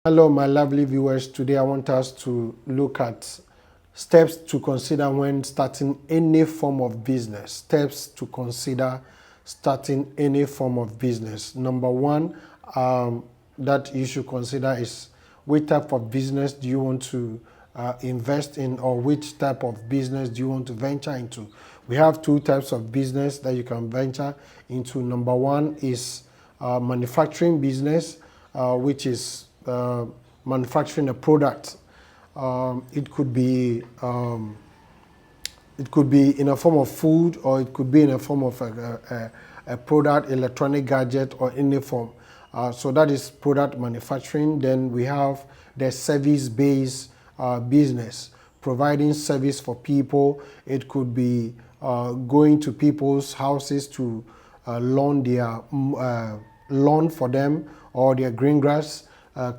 Hello, my lovely viewers. Today I want us to look at steps to consider when starting any form of business. Steps to consider starting any form of business. Number one, that you should consider is which type of business do you want to invest in, or which type of business do you want to venture into. We have two types of business that you can venture into. Number one is manufacturing business, which is manufacturing a product. It could be in a form of food, or it could be in a form of a product, electronic gadget, or any form. So that is product manufacturing. Then we have the service-based business, providing service for people. It could be going to people's houses to lawn their lawn for them, or their green grass,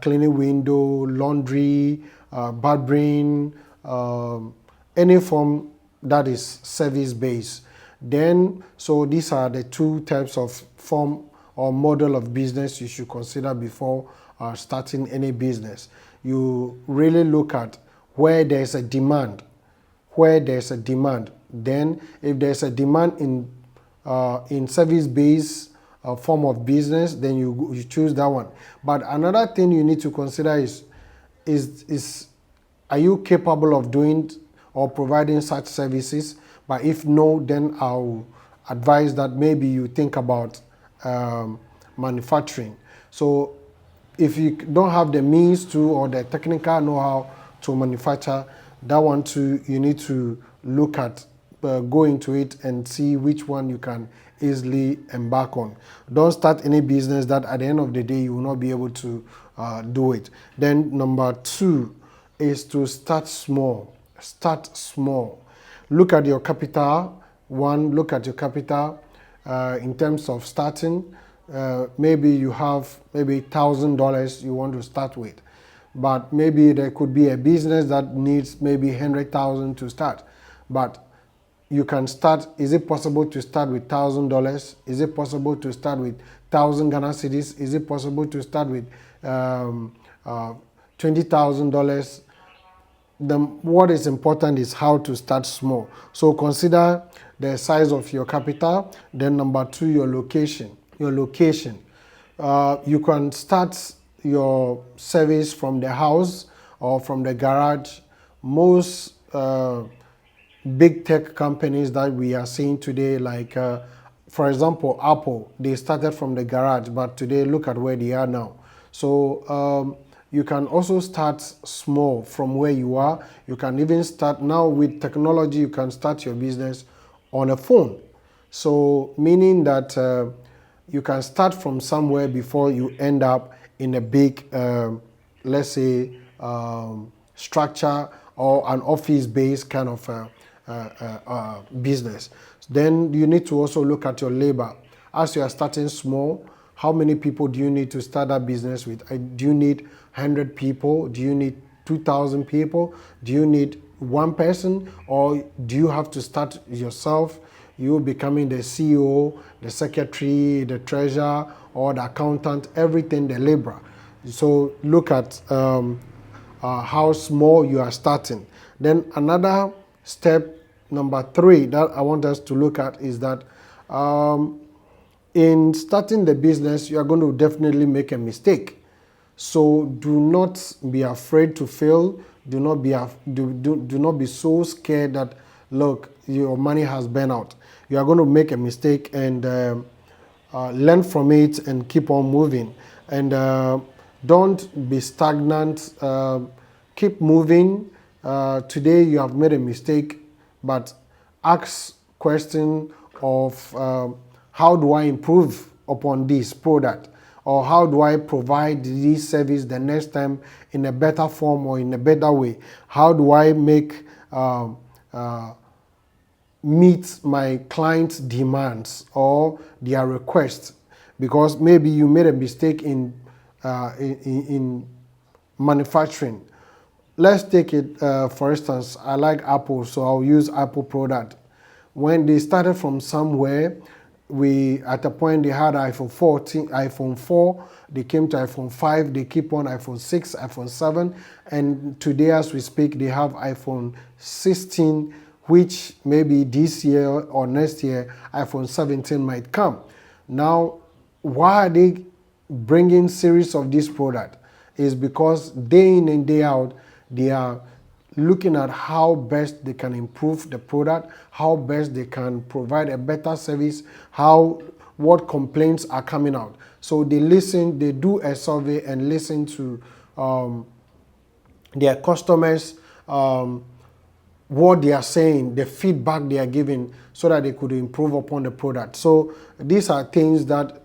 cleaning window, laundry, barbering, any form that is service based. Then, so these are the two types of form or model of business you should consider before starting any business. You really look at where there's a demand. Then if there's a demand in service-based form of business, then you choose that one. But another thing you need to consider is are you capable of doing or providing such services? But if no, then I'll advise that maybe you think about manufacturing. So if you don't have the means to, or the technical know-how to manufacture, that one too, you need to look at, go into it and see which one you can easily embark on. Don't start any business that at the end of the day you will not be able to do it. Then number two is to start small. Start small. Look at your capital. Look at your capital in terms of starting. Maybe you have maybe $1,000 you want to start with, but maybe there could be a business that needs maybe 100,000 to start. But you can start. Is it possible to start with $1,000? Is it possible to start with 1,000 Ghana cedis? Is it possible to start with $20,000? What is important is how to start small. So consider the size of your capital. Then number two, your location. You can start your service from the house or from the garage. Most big tech companies that we are seeing today, like for example Apple, they started from the garage, but today look at where they are now. So you can also start small from where you are. You can even start now with technology. You can start your business on a phone. So meaning that you can start from somewhere before you end up in a big, let's say, structure or an office-based kind of business. Then you need to also look at your labor. As you are starting small, how many people do you need to start that business with? Do you need 100 people? Do you need 2,000 people? Do you need one person? Or do you have to start yourself? You becoming the CEO, the secretary, the treasurer, or the accountant, everything, the laborer. So look at how small you are starting. Then another step, number three, that I want us to look at is that in starting the business, you are going to definitely make a mistake. So do not be afraid to fail. Do not be so scared that, look, your money has burned out. You are going to make a mistake and learn from it and keep on moving. And don't be stagnant. Keep moving. Today you have made a mistake, but ask question of how do I improve upon this product, or how do I provide this service the next time in a better form or in a better way? How do I make meet my clients' demands or their requests? Because maybe you made a mistake in manufacturing. Let's take it, for instance, I like Apple, so I'll use Apple product. When they started from somewhere, we at a point they had iPhone 14, iPhone 4, they came to iPhone 5, they keep on iPhone 6, iPhone 7, and today as we speak they have iPhone 16, which maybe this year or next year iPhone 17 might come. Now, why are they bringing series of this product? Is because day in and day out they are looking at how best they can improve the product, how best they can provide a better service, what complaints are coming out. So they listen, they do a survey and listen to their customers, what they are saying, the feedback they are giving, so that they could improve upon the product. So these are things that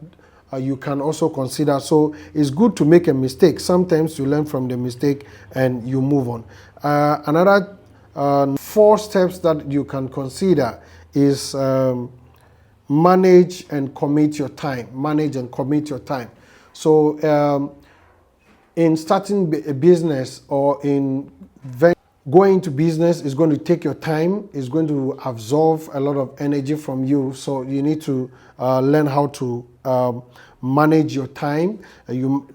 you can also consider. So it's good to make a mistake. Sometimes you learn from the mistake and you move on. Another 4 steps that you can consider is manage and commit your time. Manage and commit your time. So in starting a business or in going into business is going to take your time, it's going to absorb a lot of energy from you. So you need to learn how to manage your time. You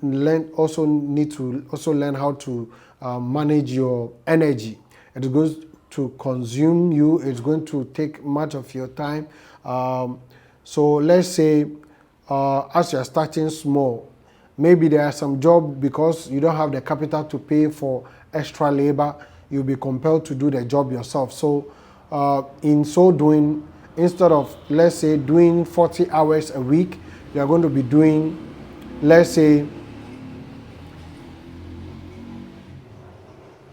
also need to learn how to manage your energy. It's going to consume you, it's going to take much of your time. So let's say as you're starting small, maybe there are some job because you don't have the capital to pay for extra labor, you'll be compelled to do the job yourself. So in so doing, instead of, let's say, doing 40 hours a week, you're going to be doing, let's say,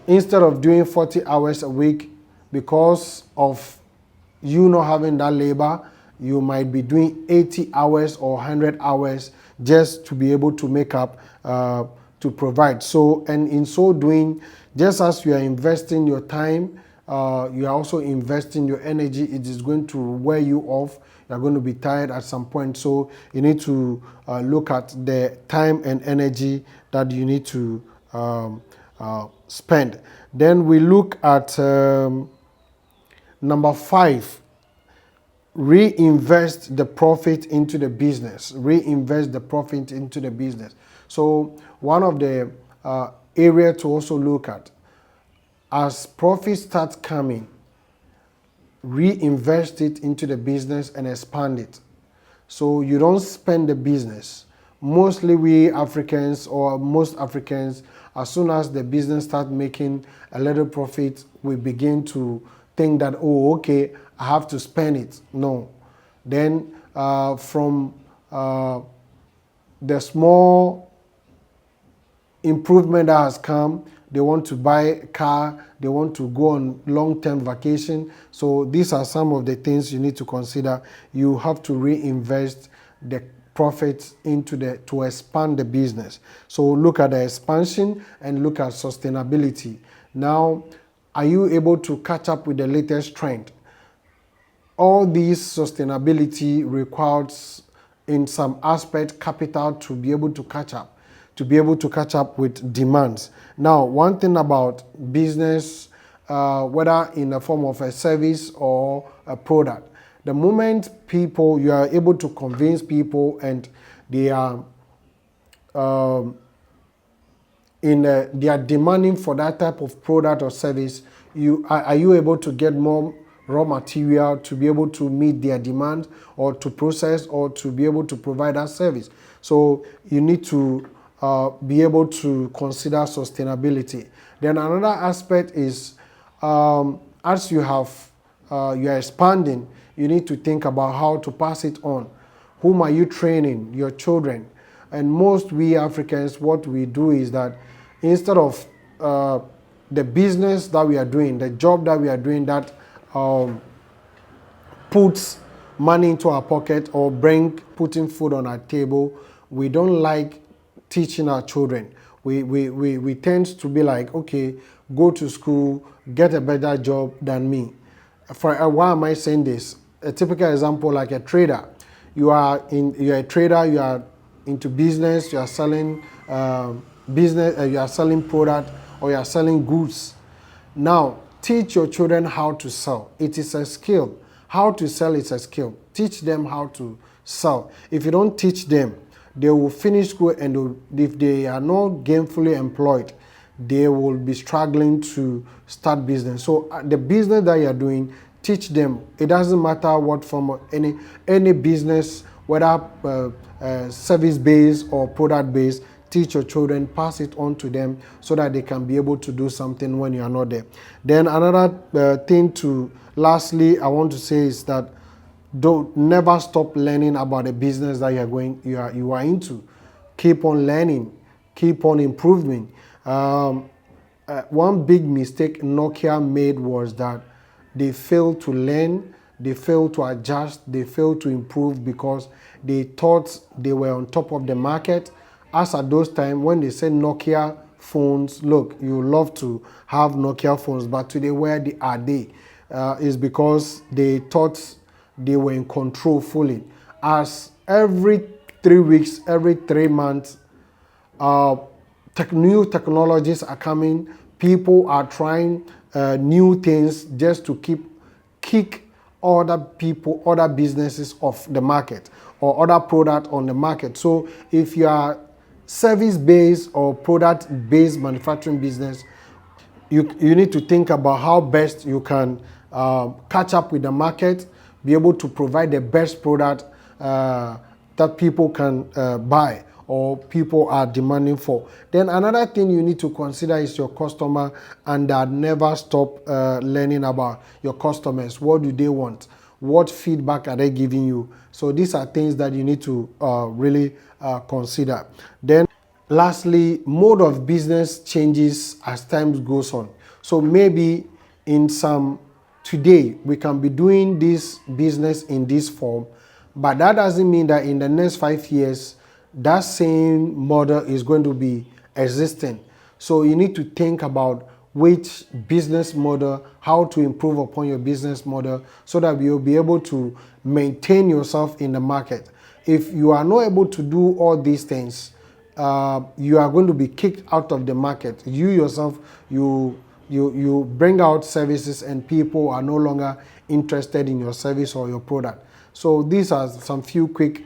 instead of doing 40 hours a week, because of you not having that labor, you might be doing 80 hours or 100 hours just to be able to make up, to provide. So, and in so doing, just as you are investing your time, you are also investing your energy. It is going to wear you off. You are going to be tired at some point. So you need to look at the time and energy that you need to spend. Then we look at number 5. Reinvest the profit into the business. Reinvest the profit into the business. So one of the area to also look at, as profit starts coming, reinvest it into the business and expand it. So you don't spend the business. Mostly we Africans, or most Africans, as soon as the business starts making a little profit, we begin to think that, oh, okay, I have to spend it. No. Then from the small improvement that has come, they want to buy a car, they want to go on long-term vacation. So these are some of the things you need to consider. You have to reinvest the profits to expand the business. So look at the expansion and look at sustainability. Now, are you able to catch up with the latest trend? All these sustainability requires, in some aspect, capital to be able to catch up with demands. Now, one thing about business, whether in the form of a service or a product, the moment you are able to convince people and they are they are demanding for that type of product or service, are you able to get more raw material to be able to meet their demand, or to process, or to be able to provide that service? So you need to be able to consider sustainability. Then another aspect is, as you are expanding, you need to think about how to pass it on. Whom are you training? Your children. And most we Africans, what we do is that instead of the business that we are doing, the job that we are doing that puts money into our pocket or putting food on our table, we don't like teaching our children. We tend to be like, okay, go to school, get a better job than me. Why am I saying this? A typical example, like a trader. You are a trader, you are into business, you are selling you are selling product, or you are selling goods. Now, teach your children how to sell. It is a skill. How to sell is a skill. Teach them how to sell. If you don't teach them, they will finish school, and if they are not gainfully employed, they will be struggling to start business. So the business that you're doing, teach them. It doesn't matter what form, any business, whether service-based or product-based. Teach your children, pass it on to them so that they can be able to do something when you are not there. Then another lastly, I want to say is that never stop learning about the business that you are into. Keep on learning, keep on improving. One big mistake Nokia made was that they failed to learn, they failed to adjust, they failed to improve because they thought they were on top of the market. As at those times when they said Nokia phones, look, you love to have Nokia phones, but today where are they? Is because they thought they were in control fully. As every 3 weeks, every 3 months, new technologies are coming. People are trying new things just to kick other people, other businesses off the market or other product on the market. So if you are service-based or product-based manufacturing business, you need to think about how best you can catch up with the market, be able to provide the best product that people can buy or people are demanding for. Then another thing you need to consider is your customer, and never stop learning about your customers. What do they want? What feedback are they giving you? So these are things that you need to really consider. Then lastly, mode of business changes as time goes on. So maybe today we can be doing this business in this form, but that doesn't mean that in the next 5 years that same model is going to be existing. So you need to think about which business model, how to improve upon your business model so that you'll be able to maintain yourself in the market. If you are not able to do all these things, you are going to be kicked out of the market. You yourself, you bring out services and people are no longer interested in your service or your product. So these are some few quick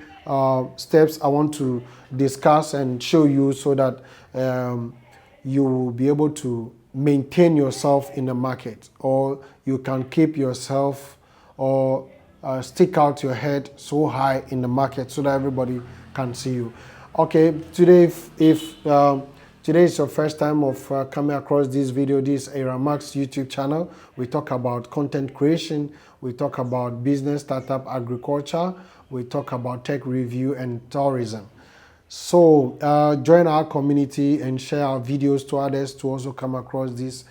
steps I want to discuss and show you so that you will be able to maintain yourself in the market, or you can keep yourself or stick out your head so high in the market so that everybody can see you. Okay, today if today is your first time of coming across this video, this Eyramax YouTube channel, we talk about content creation, we talk about business, startup, agriculture, we talk about tech review and tourism. So join our community and share our videos to others to also come across this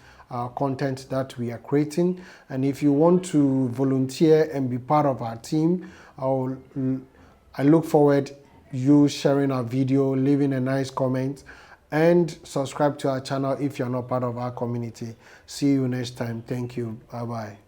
content that we are creating. And if you want to volunteer and be part of our team, I look forward you sharing our video, leaving a nice comment, and subscribe to our channel if you're not part of our community. See you next time. Thank you. Bye-bye.